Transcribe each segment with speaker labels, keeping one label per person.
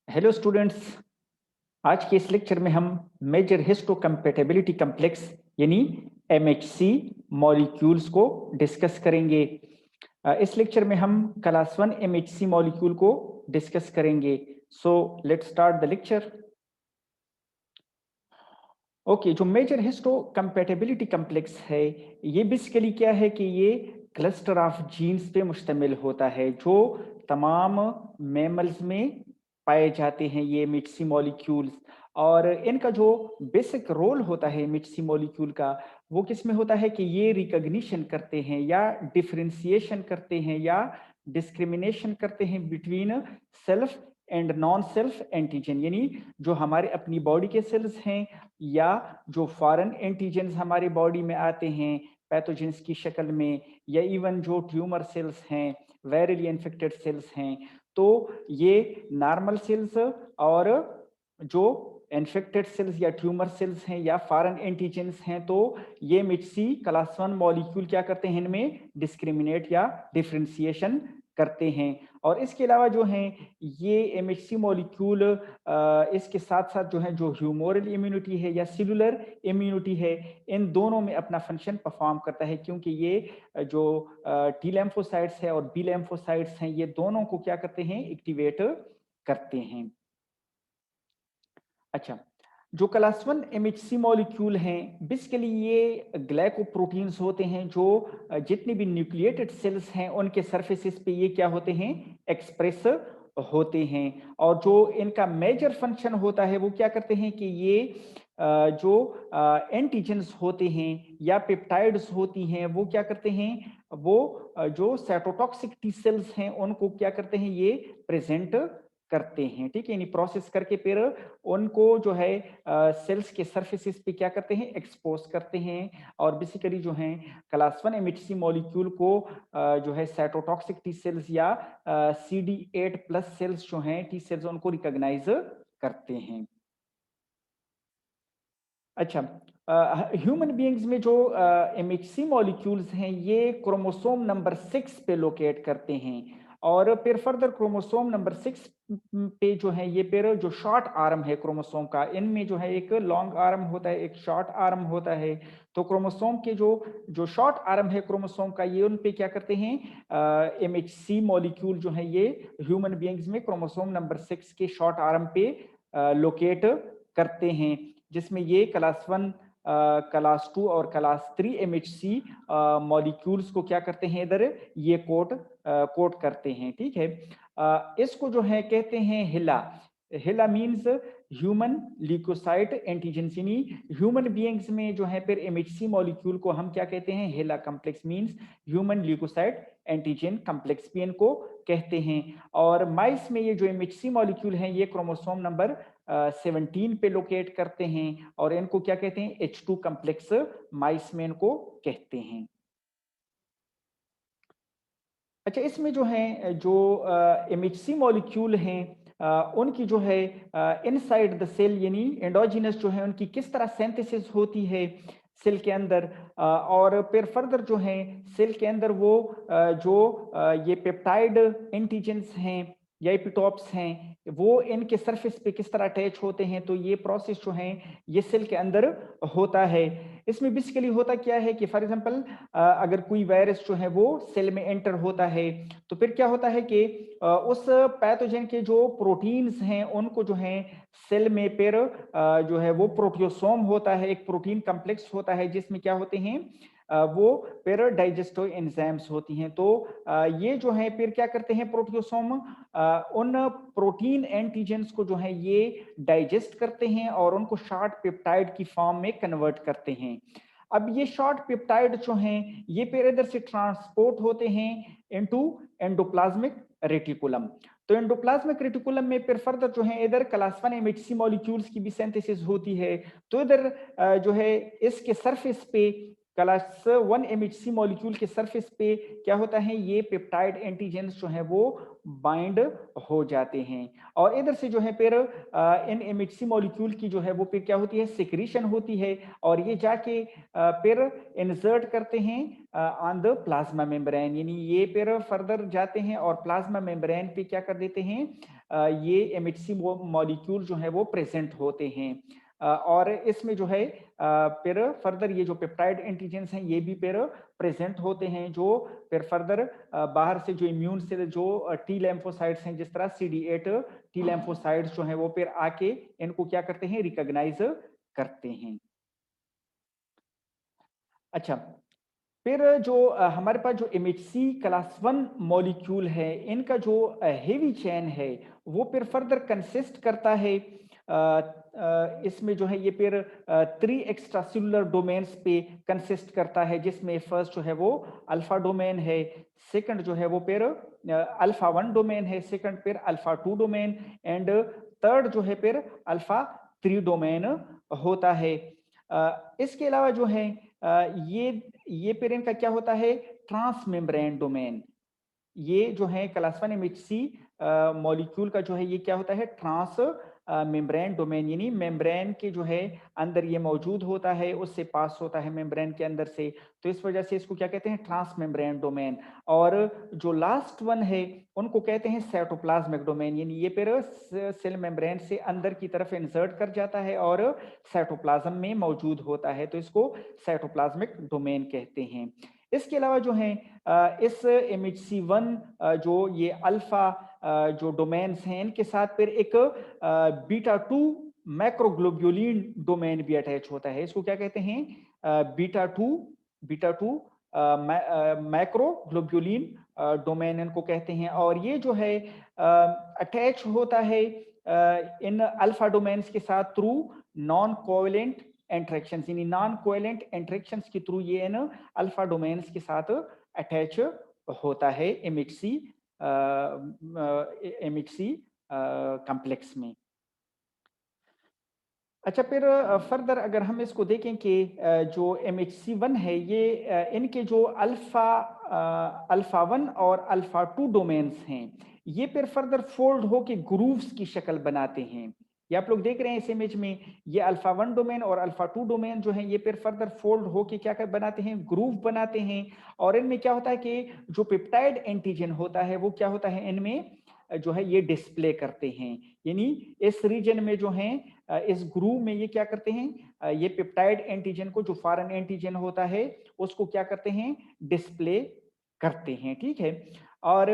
Speaker 1: Hello students. आज के इस लेक्चर में हम मेजर हिस्टोकम्पैटिबिलिटी कॉम्प्लेक्स यानी एमएचसी मॉलिक्यूल्स को डिस्कस करेंगे। इस लेक्चर में हम क्लास 1 एमएचसी मॉलिक्यूल को डिस्कस करेंगे। So let's start the lecture. Okay, जो मेजर हिस्टोकम्पैटिबिलिटी कॉम्प्लेक्स है ये बेसिकली क्या है कि ये क्लस्टर ऑफ जीन्स पे मुश्तमिल होता है जो तमाम मैमल्स में पाए जाते हैं ये एमएचसी मॉलिक्यूल्स। और इनका जो बेसिक रोल होता है एमएचसी मॉलिक्यूल का वो किस में होता है कि ये रिकॉग्निशन करते हैं या डिफरेंशिएशन करते हैं या डिस्क्रिमिनेशन करते हैं between self and non self antigen, यानी जो हमारे अपनी बॉडी के सेल्स हैं या जो फॉरेन एंटीजेंस हमारे बॉडी में आते हैं पैथोजेंस की शक्ल में, या इवन जो ट्यूमर सेल्स हैं, वायरली इन्फेक्टेड सेल्स हैं, तो ये नॉर्मल सेल्स और जो इन्फेक्टेड सेल्स या ट्यूमर सेल्स हैं या फॉरेन एंटीजेंस हैं, तो ये मिटसी क्लास 1 मॉलिक्यूल क्या करते हैं, इनमें डिस्क्रिमिनेट या डिफरेंशिएशन करते हैं। और इसके अलावा जो हैं ये एमएचसी मॉलिक्यूल इसके साथ साथ जो है जो ह्यूमोरल इम्यूनिटी है या सेलुलर इम्यूनिटी है, इन दोनों में अपना फंक्शन परफॉर्म करता है, क्योंकि ये जो टी लैम्फोसाइट्स है और बी लैम्फोसाइट्स हैं ये दोनों को क्या करते हैं, एक्टिवेट करते हैं। अच्छा, जो क्लास 1 एमएचसी मॉलिक्यूल हैं बेसिकली ये ग्लाइकोप्रोटीन्स होते हैं जो जितने भी न्यूक्लिएटेड सेल्स हैं उनके सरफेसेस पे ये क्या होते हैं, एक्सप्रेस होते हैं। और जो इनका मेजर फंक्शन होता है वो क्या करते हैं कि ये जो एंटीजेंस होते हैं या पेप्टाइड्स होती हैं वो क्या करते हैं, वो जो साइटोटॉक्सिक टी सेल्स हैं उनको क्या करते हैं, ये प्रेजेंट करते हैं। ठीक है, यानी प्रोसेस करके फिर उनको जो है सेल्स के सरफेसेस पे क्या करते हैं, एक्सपोज करते हैं। और बेसिकली जो है क्लास 1 एमएचसी मॉलिक्यूल को जो है साइटोटॉक्सिक टी सेल्स या CD8 प्लस सेल्स जो हैं टी सेल्स उनको रिकॉग्नाइज करते हैं। अच्छा, ह्यूमन बीइंग्स में जो एमएचसी मॉलिक्यूल्स हैं ये क्रोमोसोम नंबर 6 पे लोकेट करते हैं। और फिर फर्दर क्रोमोसोम नंबर 6 पे जो है ये फिर जो शॉर्ट आर्म है क्रोमोसोम का, इनमें जो है एक लॉन्ग आर्म होता है एक शॉर्ट आर्म होता है। तो क्रोमोसोम के जो जो शॉर्ट आर्म है क्रोमोसोम का ये उन पे क्या करते हैं, एमएचसी मॉलिक्यूल जो है ये ह्यूमन बीइंग्स में क्रोमोसोम नंबर 6 के शॉर्ट आर्म पे लोकेट करते हैं, जिसमें ये क्लास 1 क्लास 2 और क्लास 3 एमएचसी मॉलिक्यूल्स को क्या करते हैं, इधर ये कोट करते हैं। ठीक है, इसको जो है कहते हैं हिला। हिला मीन्स ह्यूमन ल्यूकोसाइट एंटीजन, यानी ह्यूमन बीइंग्स में जो है फिर एमएचसी मॉलिक्यूल को हम क्या कहते हैं, हिला complex means human leukocyte antigen complex भी इनको कहते हैं। और माइस में ये जो एमएचसी मॉलिक्यूल हैं ये क्रोमोसोम नंबर 17 पे लोकेट करते हैं और इनको क्या कहते हैं, H2 कॉम्प्लेक्स माइस में इनको कहते हैं। अच्छा, इसमें जो है जो एमएचसी मॉलिक्यूल हैं उनकी जो है इनसाइड द सेल यानी एंडोजिनस जो है उनकी किस तरह सिंथेसिस होती है सेल के अंदर, और फिर फर्दर जो है सेल के अंदर वो जो ये पेप्टाइड एंटीजेंस हैं या एपिटोप्स हैं वो इनके सरफेस पे किस तरह अटैच होते हैं, तो ये प्रोसेस जो है ये सेल के अंदर होता है। इसमें बेसिकली होता क्या है कि फॉर एग्जांपल अगर कोई वायरस जो है वो सेल में एंटर होता है तो फिर क्या होता है कि उस पैथोजन के जो प्रोटीन्स हैं उनको जो है सेल में फिर जो है वो प्रोटियोसोम होता है, एक प्रोटीन कॉम्प्लेक्स होता है जिसमें क्या होते हैं, वो फिर डाइजेस्टिव एंजाइम्स होती हैं। तो ये जो है फिर क्या करते हैं प्रोटियोसोम, उन प्रोटीन एंटीजेंस को जो है ये डाइजेस्ट करते हैं और उनको शॉर्ट पेप्टाइड की फॉर्म में कन्वर्ट करते हैं। अब ये शॉर्ट पेप्टाइड जो हैं ये फिर इधर से ट्रांसपोर्ट होते हैं इनटू एंडोप्लाज्मिक रेटिकुलम। तो एंडोप्लाज्मिक रेटिकुलम में फिर फर्दर जो है इधर क्लास 1 एमएचसी मॉलिक्यूल्स की भी सिंथेसिस होती है। तो इधर जो है इसके सरफेस पे क्लास 1 एमएचसी मॉलिक्यूल के सरफेस पे क्या होता है, ये पेप्टाइड एंटीजेंस जो है वो बाइंड हो जाते हैं और इधर से जो है फिर इन एमएचसी मॉलिक्यूल की जो है वो फिर क्या होती है, सिक्रीशन होती है और ये जाके फिर इंसर्ट करते हैं ऑन द प्लाज्मा मेम्ब्रेन, यानी ये फिर फर्दर जाते हैं और प्लाज्मा मेम्ब्रेन पे क्या कर देते हैं, ये एमएचसी मॉलिक्यूल जो है वो प्रेजेंट होते हैं और इसमें जो है फिर फर्दर ये जो पेप्टाइड एंटीजेंस हैं ये भी फिर प्रेजेंट होते हैं, जो फिर फर्दर बाहर से जो इम्यून से जो टी लैम्फोसाइट्स हैं, जिस तरह CD8 टी लैम्फोसाइट्स जो हैं वो फिर आके इनको क्या करते हैं, रिकॉग्नाइज करते हैं। अच्छा, फिर जो हमारे पास जो एमएचसी क्लास 1 मॉलिक्यूल है, इनका जो हेवी चेन है वो फिर फर्दर कंसिस्ट करता है इसमें जो है ये फिर 3 एक्स्ट्रा सेलुलर डोमेन्स पे कंसिस्ट करता है, जिसमें फर्स्ट जो है वो अल्फा डोमेन है, सेकंड जो है वो फिर अल्फा 1 डोमेन है, सेकंड फिर अल्फा 2 डोमेन एंड थर्ड जो है फिर अल्फा 3 डोमेन होता है। इसके अलावा जो है ये फिर इनका क्या होता है, ट्रांस मेम्ब्रेन डोमेन, ये जो है क्लास 1 एमएचसी मॉलिक्यूल का जो है ये क्या होता है, ट्रांस मेम्ब्रेन डोमेन, यानी मेम्ब्रेन के जो है अंदर ये मौजूद होता है, उससे पास होता है मेम्ब्रेन के अंदर से, तो इस वजह से इसको क्या कहते हैं, ट्रांस मेम्ब्रेन डोमेन। और जो लास्ट वन है उनको कहते हैं साइटोप्लाज्मिक डोमेन, यानी ये फिर सेल मेम्ब्रेन से अंदर की तरफ इंसर्ट कर जाता है और साइटोप्लाज्म में मौजूद होता है, तो इसको साइटोप्लाज्मिक डोमेन कहते हैं। इसके अलावा जो है इस MHC1 जो ये अल्फा जो डोमेन्स हैं, इनके साथ फिर एक बीटा 2 मैक्रोग्लोब्यूलिन डोमेन भी अटैच होता है, इसको क्या कहते हैं, बीटा टू मैक्रोग्लोब्यूलिन डोमेन इनको कहते हैं, और ये जो है अटैच होता है इन अल्फा डोमेन्स के साथ थ्रू नॉन कोवेलेंट इंटरेक्शंस, यानी नॉन कोवेलेंट इंटरेक्शंस के थ्रू ये इन अल्फा डोमेन्स के साथ अटैच होता है एमएचसी कॉम्प्लेक्स में। अच्छा, फिर फर्दर अगर हम इसको देखें कि जो MHC1 है ये इनके जो अल्फा 1 और अल्फा 2 डोमेन्स हैं, ये फिर फर्दर फोल्ड होके ग्रूव्स की शक्ल बनाते हैं। ये आप लोग देख रहे हैं इस इमेज में, ये अल्फा 1 डोमेन और अल्फा 2 डोमेन जो है ये फिर फर्दर फोल्ड होके क्या कर बनाते हैं, ग्रूव बनाते हैं, और इनमें क्या होता है कि जो पेप्टाइड एंटीजन होता है वो क्या होता है, इनमें जो है ये डिस्प्ले करते हैं, यानी इस रीजन में जो है इस ग्रूव में ये क्या करते हैं, ये पेप्टाइड एंटीजन को, जो फॉरेन एंटीजन होता है उसको क्या करते हैं, डिस्प्ले करते हैं, ठीक है। और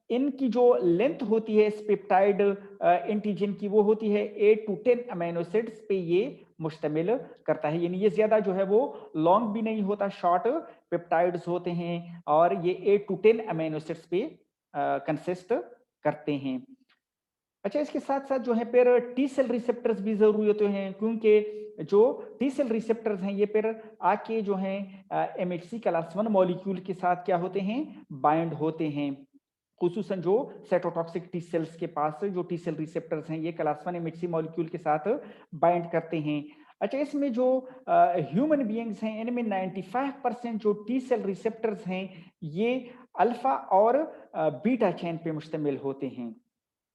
Speaker 1: इनकी जो लेंथ होती है इस पेप्टाइड एंटीजन की, वो होती है 8 to 10 अमीनो एसिड्स पे ये मुश्तमिल करता है, यानी ये ज्यादा जो है वो लॉन्ग भी नहीं होता, शॉर्ट पेप्टाइड्स होते हैं और ये 8 to 10 अमीनो एसिड्स पे कंसिस्ट करते हैं। अच्छा, इसके साथ साथ जो है फिर टी सेल रिसेप्टर्स भी जरूरी होते हैं, क्योंकि जो टी सेल रिसेप्टर्स हैं ये फिर आके जो है MHC क्लास 1 मॉलिक्यूल के साथ क्या होते हैं, बाइंड होते हैं, खुसूसन जो साइटोटॉक्सिक टी सेल्स के पास जो टी सेल रिसेप्टर्स हैं ये क्लास 1 MHC मॉलिक्यूल के साथ बाइंड करते हैं। अच्छा, इसमें जो ह्यूमन बीइंग्स हैं इनमें 95% जो टी सेल रिसेप्टर्स हैं ये अल्फा और बीटा चेन पे मुश्तमिल होते हैं,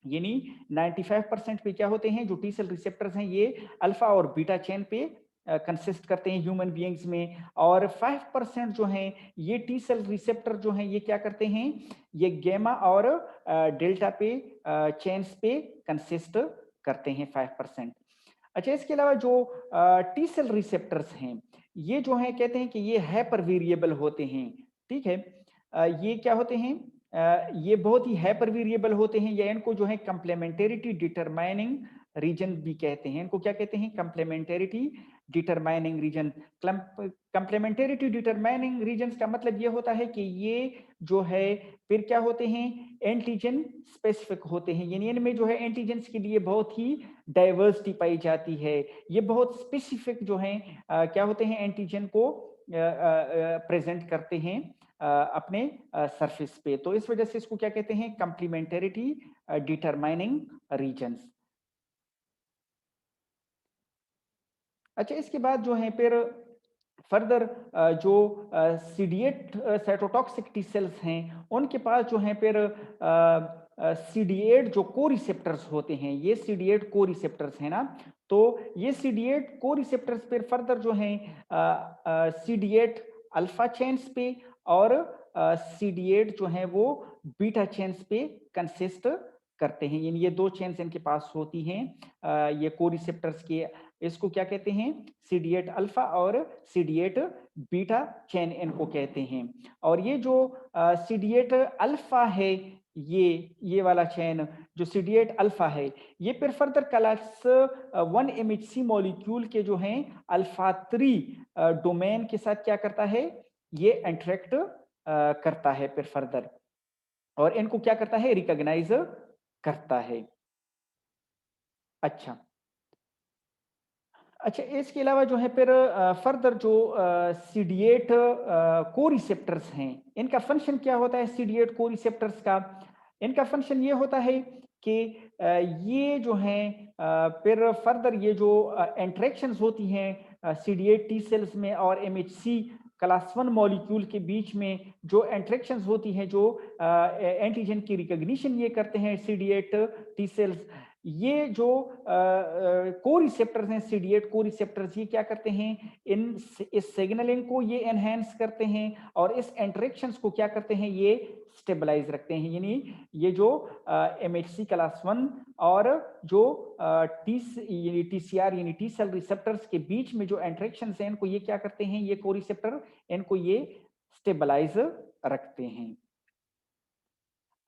Speaker 1: यानी 95% पे क्या होते हैं, जो टी सेल रिसेप्टर्स हैं ये अल्फा और बीटा चेन पे कंसिस्ट करते हैं ह्यूमन बीइंग्स में, और 5% जो हैं ये टी सेल रिसेप्टर जो हैं ये क्या करते हैं, ये गैमा और डेल्टा पे चेन्स पे कंसिस्ट करते हैं 5%। अच्छा, इसके अलावा जो टी सेल रिसेप्टर्स हैं ये जो है कहते हैं कि ये हाइपर वेरिएबल होते हैं, ठीक है। ये क्या होते हैं, ये बहुत ही हाइपर वेरिएबल होते हैं, या इनको जो है कंप्लीमेंटेरिटी डिटरमाइनिंग रीजन भी कहते हैं, इनको क्या कहते हैं, कंप्लीमेंटेरिटी डिटरमाइनिंग रीजन। कंप्लीमेंटेरिटी डिटरमाइनिंग रीजन का मतलब ये होता है कि ये जो है फिर क्या होते हैं, एंटीजन स्पेसिफिक होते हैं, यानी इनमें जो है एंटीजेंस के लिए बहुत ही डाइवर्सिटी पाई जाती है, ये बहुत स्पेसिफिक जो है क्या होते हैं, एंटीजन को प्रेजेंट करते हैं अपने सरफेस पे, तो इस वजह से इसको क्या कहते हैं, कंप्लीमेंटेरिटी डिटरमाइनिंग रीजन्स। अच्छा, इसके बाद जो है फिर फर्दर जो CD8 साइटोटॉक्सिक टी सेल्स हैं उनके पास जो है फिर CD8 जो को रिसेप्टर्स होते हैं, ये CD8 को रिसेप्टर्स हैं ना, तो ये CD8 को रिसेप्टर्स फिर फर्दर जो हैं CD8 अल्फा चेन्स पे और CD8 जो है वो बीटा चेन्स पे कंसिस्ट करते हैं, यानी ये दो चेन्स इनके पास होती हैं ये को रिसेप्टर्स के, इसको क्या कहते हैं CD8 अल्फा और CD8 बीटा चेन इनको कहते हैं। और ये जो CD8 अल्फा है, ये वाला चेन जो CD8 अल्फा है, ये फिर फर्दर क्लास 1 MHC मॉलिक्यूल के जो हैं अल्फा 3 डोमेन के साथ क्या करता है, ये इंटरेक्ट करता है फिर फर्दर, और इनको क्या करता है, रिकॉग्नाइज करता है। अच्छा अच्छा, इसके अलावा जो है फिर फर्दर जो CD8 को रिसेप्टर्स हैं, इनका फंक्शन क्या होता है CD8 को रिसेप्टर्स का, इनका फंक्शन ये होता है कि ये जो हैं फिर फर्दर ये जो इंटरेक्शंस होती हैं CD8 टी सेल्स में और MHC क्लास 1 मॉलिक्यूल के बीच में जो इंटरेक्शंस होती हैं, जो एंटीजन की रिकॉग्निशन ये करते हैं CD8 टी सेल्स, ये जो को रिसेप्टर्स हैं CD8 को रिसेप्टर्स, ये क्या करते हैं, इस सिग्नलिंग को ये एनहांस करते हैं और इस इंटरेक्शंस को क्या करते हैं, ये स्टेबलाइज रखते हैं, यानी ये जो MHC क्लास 1 और जो TCR यानी टी सेल रिसेप्टर्स के बीच में जो इंटरेक्शंस हैं, इनको ये क्या करते हैं, ये को रिसेप्टर इनको ये स्टेबलाइज रखते हैं।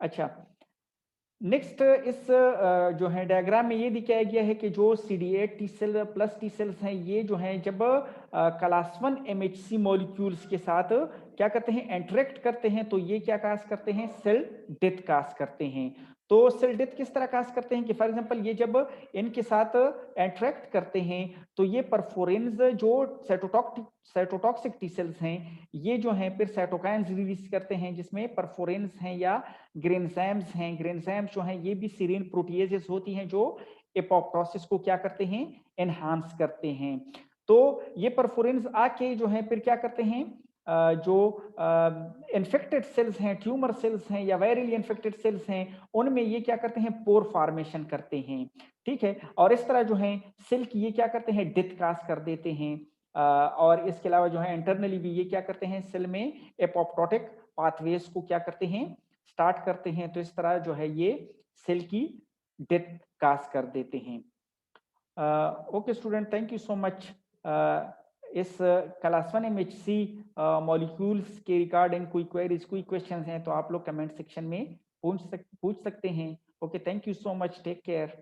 Speaker 1: अच्छा, नेक्स्ट इस जो है डायग्राम में ये दिखाया गया है कि जो CD8 T cell plus T cells हैं, ये जो हैं जब क्लास 1 MHC मॉलिक्यूल्स के साथ क्या करते हैं, इंटरेक्ट करते हैं, तो ये क्या काज करते हैं, सेल डेथ काज करते हैं। तो सेल डेथ किस तरह काज करते हैं कि फॉर एग्जांपल ये जब इनके साथ इंटरेक्ट करते हैं तो ये परफोरेंस जो साइटोटॉक्सिक टी सेल्स हैं, ये जो हैं फिर साइटोकाइन्स रिलीज करते हैं, जिसमें परफोरेंस हैं या ग्रेन्जाइम्स हैं, ग्रेन्जाइम्स जो हैं ये भी सीरीन प्रोटीएजेस होती हैं जो एपोप्टोसिस को क्या करते हैं, एनहांस करते हैं। तो ये परफोरेंस आके जो है फिर क्या करते हैं, जो इन्फेक्टेड सेल्स हैं, ट्यूमर सेल्स हैं या वायरली इन्फेक्टेड सेल्स हैं, उनमें ये क्या करते हैं, पोर फॉर्मेशन करते हैं, ठीक है, और इस तरह जो है सेल की ये क्या करते हैं, डेथ काज कर देते हैं। और इसके अलावा जो है इंटरनली भी ये क्या करते हैं, सेल में एपोप्टोटिक पाथवेज को क्या करते हैं, स्टार्ट करते हैं, तो इस तरह जो है ये सेल की डेथ काज कर देते हैं। Okay student, thank you so much. इस क्लास 1 MHC मॉलिक्यूल्स के रिगार्डिंग कोई क्वेरीज, कोई क्वेश्चंस हैं तो आप लोग कमेंट सेक्शन में पूछ सकते हैं। Okay, thank you so much, take care.